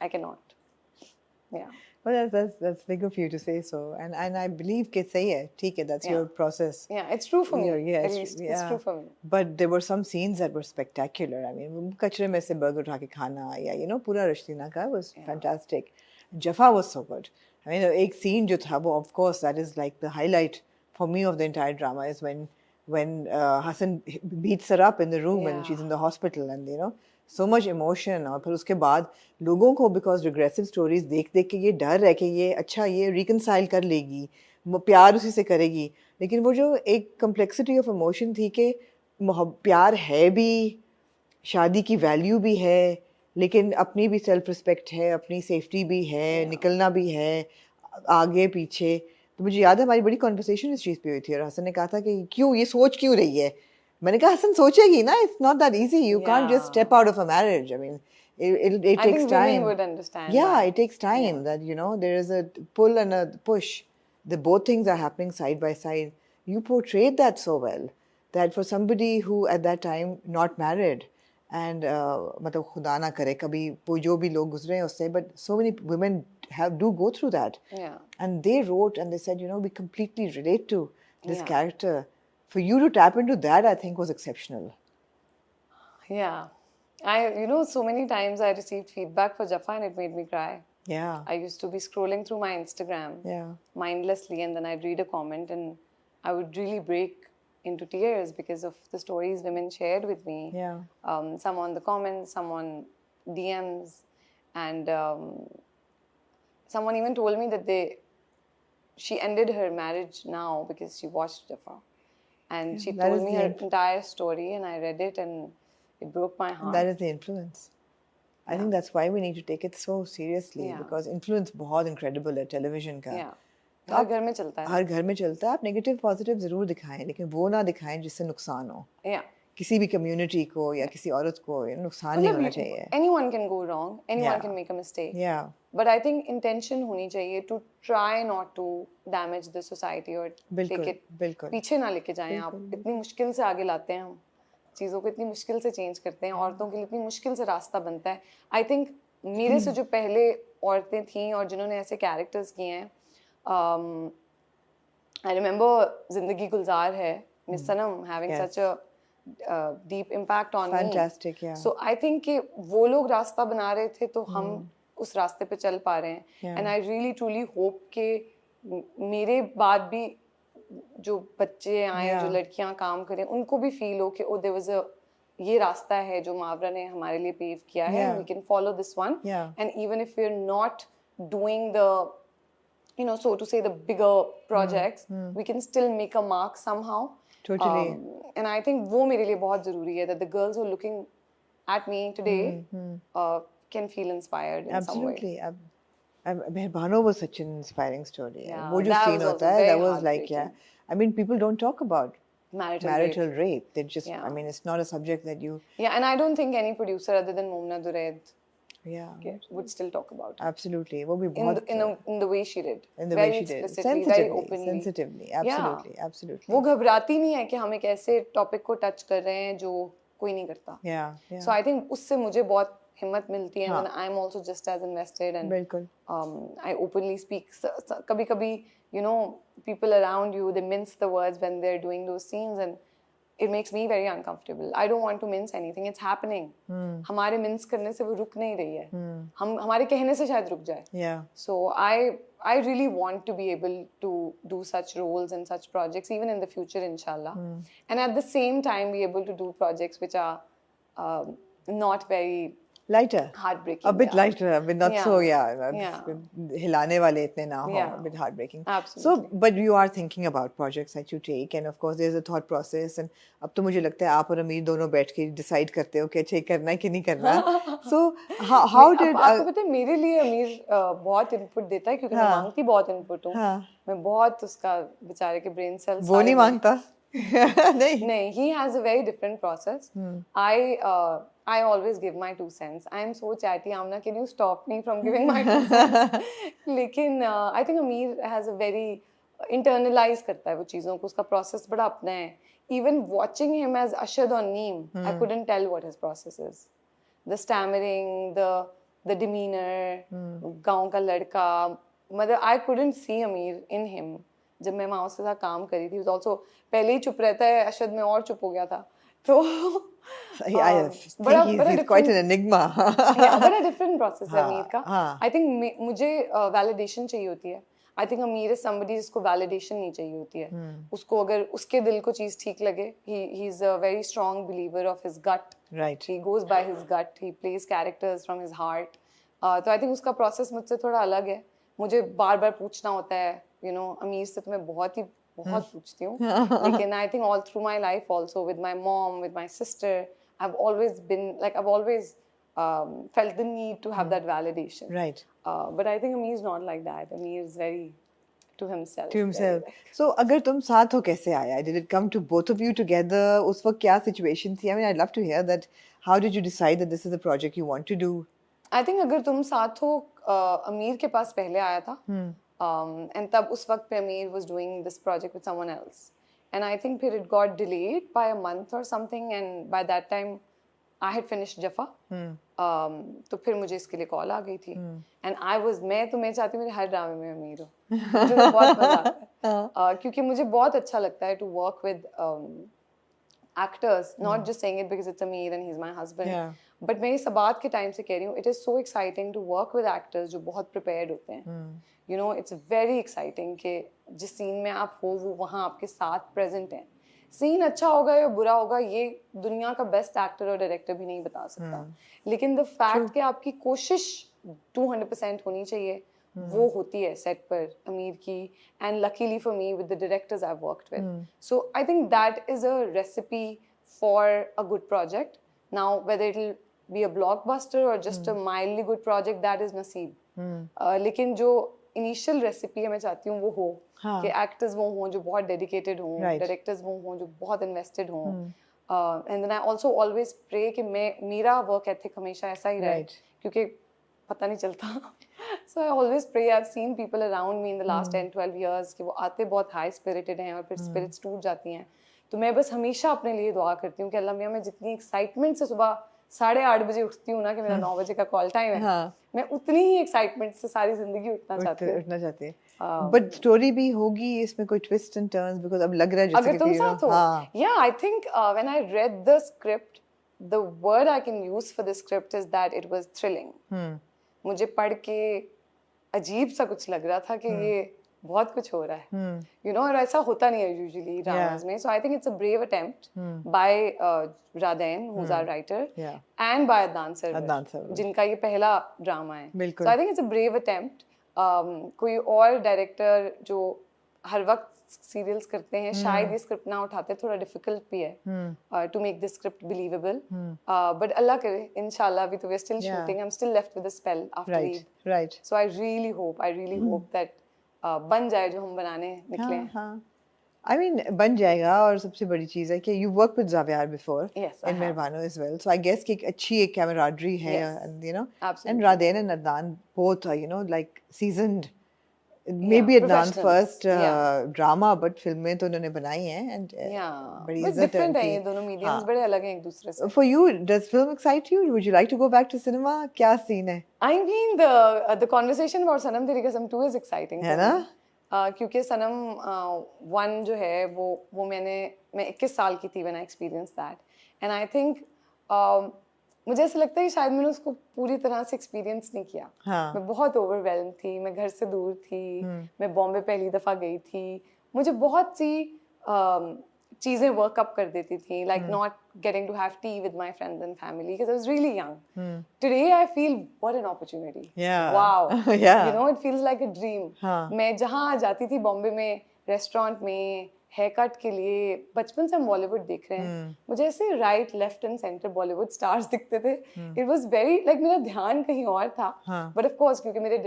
I cannot. Yeah. Well, that's big of you to say so, and I believe कि सही है, ठीक है, that's your process. Yeah, it's true for me. Yeah, At least it's true for me. But there were some scenes that were spectacular. I mean, कचरे में से burger उठा के खाना, या पूरा रश्तीना का was fantastic. Jaffa was so good. I mean, एक scene जो था वो, of course, that is like the highlight for me of the entire drama is when Hassan beats her up in the room and she's in the hospital, and so much emotion. और फिर उसके बाद लोगों को because regressive stories देख देख के ये डर है कि ये अच्छा ये reconcile कर लेगी, प्यार उसी से करेगी, लेकिन वो जो एक complexity of emotion थी कि प्यार है भी, शादी की वैल्यू भी है, लेकिन अपनी भी सेल्फ रिस्पेक्ट है, अपनी सेफ्टी भी है, निकलना भी है आगे पीछे. तो मुझे याद है हमारी बड़ी कॉन्वर्सेशन इस चीज़ पे हुई थी और हसन ने कहा था कि क्यों ये सोच क्यों रही है. मैंने कहा हसन सोचेगी ना, it's not that easy, you can't just step out of a marriage. I mean it takes time. Women would understand. Yeah, it takes time. That there is a pull and a push. The both things are happening side by side. You portrayed that so well that for somebody who at that time not married and मतलब खुदा ना करे कभी वो जो भी लोग गुजरे हैं उससे, but so many women do go through that. Yeah. And they wrote and they said, we completely relate to this character. For you to tap into that, I think was exceptional. Yeah. So many times I received feedback for Jaffa and it made me cry. Yeah. I used to be scrolling through my Instagram mindlessly, and then I'd read a comment and I would really break into tears because of the stories women shared with me. Yeah. Some on the comments, some on DMs, and someone even told me that she ended her marriage now because she watched Jaffa. And she told me her entire story, and I read it and it broke my heart. That is the influence. I think that's why we need to take it so seriously, because influence बहुत incredible है television का. हर घर में चलता है. हर घर में चलता है. आप negative positive जरूर दिखाएं, लेकिन वो ना दिखाएं जिससे नुकसान हो. किसी भी community को या किसी औरत को नुकसान नहीं होना चाहिए. Anyone can go wrong. Anyone can make a mistake. Yeah. But I think intention होनी चाहिए to try not to damage the society or take it पीछे ना लेके जाएं आप. इतनी मुश्किल से आगे लाते हैं हम चीज़ों को, इतनी मुश्किल से चेंज करते हैं, औरतों के लिए इतनी मुश्किल से रास्ता बनता है. आई थिंक मेरे से जो पहले औरतें थीं और जिन्होंने ऐसे कैरेक्टर्स किए हैं, आई रिमेंबर जिंदगी गुलजार है, miss Sanam having such a deep impact on me. Fantastic, yeah. So I think कि वो लोग रास्ता बना रहे थे तो हम उस रास्ते पे चल पा रहे हैं. And I really truly hope कि मेरे बाद भी जो बच्चे आए, जो लड़कियां काम करें, उनको भी फील हो कि ओ देयर वाज अ ये रास्ता है जो मावरा ने हमारे लिए पेव किया है, we can follow this one. And even if we are not doing the so to say the bigger projects, we can still make a mark somehow. Totally. And I think वो मेरे लिए बहुत जरूरी है that the girls who are looking at me today can feel inspired in some way. Absolutely. Mehrbano was such an inspiring story. Yeah, वो जो scene होता है, that was like, I mean, people don't talk about marital rape. They just, I mean, it's not a subject that you... Yeah, and I don't think any producer other than Momna Duraid would still talk about it. Absolutely. वो भी बहुत... In the way she did. In the way she did. Sensitively. Absolutely. वो घबराती नहीं है कि हम एक ऐसे टॉपिक को टच कर रहे हैं जो कोई नहीं करता. Yeah. So I think उससे मुझे बहुत हिम्मत मिलती है. And I'm also just as invested, and I openly speak. कभी-कभी, people around you, they mince the words when they're doing those scenes, and it makes me very uncomfortable. I don't want to mince anything. It's happening. हमारे mince करने से वो रुक नहीं रही है. हम हमारे कहने से शायद रुक जाए. Yeah. So I really want to be able to do such roles and such projects even in the future, inshallah. And at the same time be able to do projects which are not very lighter, heartbreaking, a bit lighter, I mean, not so hilane wale itne na ho, a bit heartbreaking. Absolutely. So but you are thinking about projects that you take, and of course there's a thought process, and अब तो मुझे लगता है आप और अमीर दोनों बैठ के decide करते हो कि अच्छा करना है कि नहीं करना. So how did आपको पता है मेरे लिए अमीर बहुत input देता है, क्योंकि मैं मांगती बहुत input हूँ. मैं बहुत उसका बेचारे के brain cells वो नहीं मांगता. नहीं, he has a very different process. I always give my 2 cents. I am so chatty, Amna, can you stop me from giving my 2 cents? लेकिन I think Ameer has a very internalized करता है वो चीज़ों को, उसका process बड़ा अपना है. Even watching him as Ashad on Neem, I couldn't tell what his process is. The stammering, the the demeanor, गाँव का लड़का, मतलब I couldn't see Ameer in him. जब मैं वहाँ उसके साथ काम करी थी, also पहले ही चुप रहता है, अशद में और चुप हो गया था, तो I think he's quite an enigma. yeah, बड़ा different process है अमीर का. हाँ. I think मुझे validation चाहिए होती है. I think अमीर is somebody जिसको validation नहीं चाहिए होती है. उसको अगर उसके दिल को चीज ठीक लगे, he's a very strong believer of his gut. Right. He goes by his gut. He plays characters from his heart. तो I think उसका process मुझसे थोड़ा अलग है. मुझे बार-बार पूछना होता है, you know, अमीर से तो मैं बहुत पूछती हूँ. लेकिन I think all through my life also with my mom, with my sister, I've always felt the need to have that validation. Right. But I think Ameer is not like that. Ameer is very to himself. To himself. So, अगर तुम साथ हो कैसे आया? Did it come to both of you together? उस वक्त क्या situation थी? I mean, I'd love to hear that. How did you decide that this is the project you want to do? I think अगर तुम साथ हो, अमीर के पास पहले आया था. And तब उस वक्त पे Ameer was doing this project with someone else. And I think फिर it got delayed by a month or something. And by that time, I had finished Jaffa. तो फिर मुझे इसके लिए कॉल आ गई थी. And मैं चाहती हूँ मेरे हर ड्रामे में अमीर हो. मुझे तो बहुत मजा आता है. क्योंकि मुझे बहुत अच्छा लगता है to work with actors, not just saying it because it's Ameer and he's my husband. Yeah. But मैं इस बात के टाइम से कह रही हूँ, it is so exciting to work with actors जो बहुत prepared होते हैं. You know, it's very exciting कि जिस सीन में आप हो वो वहाँ आपके साथ present हैं. सीन अच्छा होगा या बुरा होगा ये दुनिया का बेस्ट एक्टर और डायरेक्टर भी नहीं बता सकता. लेकिन द फैक्ट कि आपकी कोशिश 200% होनी चाहिए, वो होती है सेट पर अमीर की. And luckily for me with the directors I have worked with, so I think that is a recipe for a good project. Now whether it will be a blockbuster और just a mildly good project, that is नसीब. लेकिन जो initial recipe है मैं चाहती हूँ वो हो कि एक्टर्स वो हों जो बहुत डेडिकेटेड हों, डायरेक्टर्स वो हों जो बहुत इन्वेस्टेड हों. And then I also always pray कि मेरा वर्क एथिक हमेशा ऐसा ही रहे, क्योंकि पता नहीं चलता. So I always pray. I have seen people around me in the last 10-12 years कि वो आते बहुत हाई स्पिरिटेड हैं और फिर स्पिरिट्स टूट जाती हैं. तो मैं बस हमेशा अपने लिए दुआ करती हूँ कि अल्लाह मियां मैं जितनी एक्साइटमेंट से सुबह 8:30 बजे उठती हूँ ना कि मेरा 9 बजे का कॉल टाइम है, मैं उतनी ही एक्साइटमेंट से सारी जिंदगी उठना चाहती हूँ. बट स्टोरी भी होगी इसमें कोई ट्विस्ट एंड टर्न्स, बिकॉज़ अब लग रहा है जैसे अगर तुम साथ हो. या I think when I read the script, the word I can use for the script is that it was thrilling. मुझे पढ़ के अजीब सा कुछ लग रहा था कि ये बहुत कुछ हो रहा है, यू नो, और ऐसा होता नहीं है यूजुअली ड्रामास में. So I think it's a brave attempt by Radain, who is our writer, and by Adnan Sarwar, जिनका ये पहला ड्रामा है. So I think it's a brave attempt. कोई और डायरेक्टर जो हर वक्त सीरियल्स करते हैं शायद ये स्क्रिप्ट ना उठाते, थोड़ा डिफिकल्ट भी है to make this script believable. But अल्लाह करे इंशाल्लाह. अभी तो we are still shooting, I am still left with the spell after Eid. Right. So I really hope that बन जाए जो हम बनाने निकले हैं. I mean, बन जाएगा. और सबसे बड़ी चीज़ है कि you worked with Zaviar before in Mehrbaano as well, so I guess कि एक अच्छी एक camaraderie है, and you know, and Raden and Adnan both are, you know, like seasoned. Maybe Adnan's first drama, but फिल्में तो उन्होंने बनाई हैं, and बड़ी इज्जत है. different है ये दोनों mediums, बड़े अलग हैं एक दूसरे से. For you, does film excite you? Would you like to go back to cinema? क्या scene है? I mean the conversation about Sanam Teri Kasam 2 is exciting. है ना? क्योंकि सनम 1 जो है वो मैं 21 साल की थी when I experienced that, and I think मुझे ऐसा लगता है कि शायद मैंने उसको पूरी तरह से एक्सपीरियंस नहीं किया. मैं बहुत ओवरवेल्म थी, मैं घर से दूर थी, मैं बॉम्बे पहली दफ़ा गई थी. मुझे बहुत सी चीज़ें वर्कअप कर देती थी, like not getting to have tea with my friends and family because I was really young. Today I feel what an opportunity. Wow. You know, it feels like a dream. मैं जहाँ जाती थी बॉम्बे में restaurant में hair cut के लिए, बचपन से हम बॉलीवुड देख रहे हैं, मुझे ऐसे right left and centre Bollywood stars दिखते थे. इट वाज वेरी लाइक मेरा ध्यान कहीं और था. बट ऑफ कोर्स क्योंकि मेरे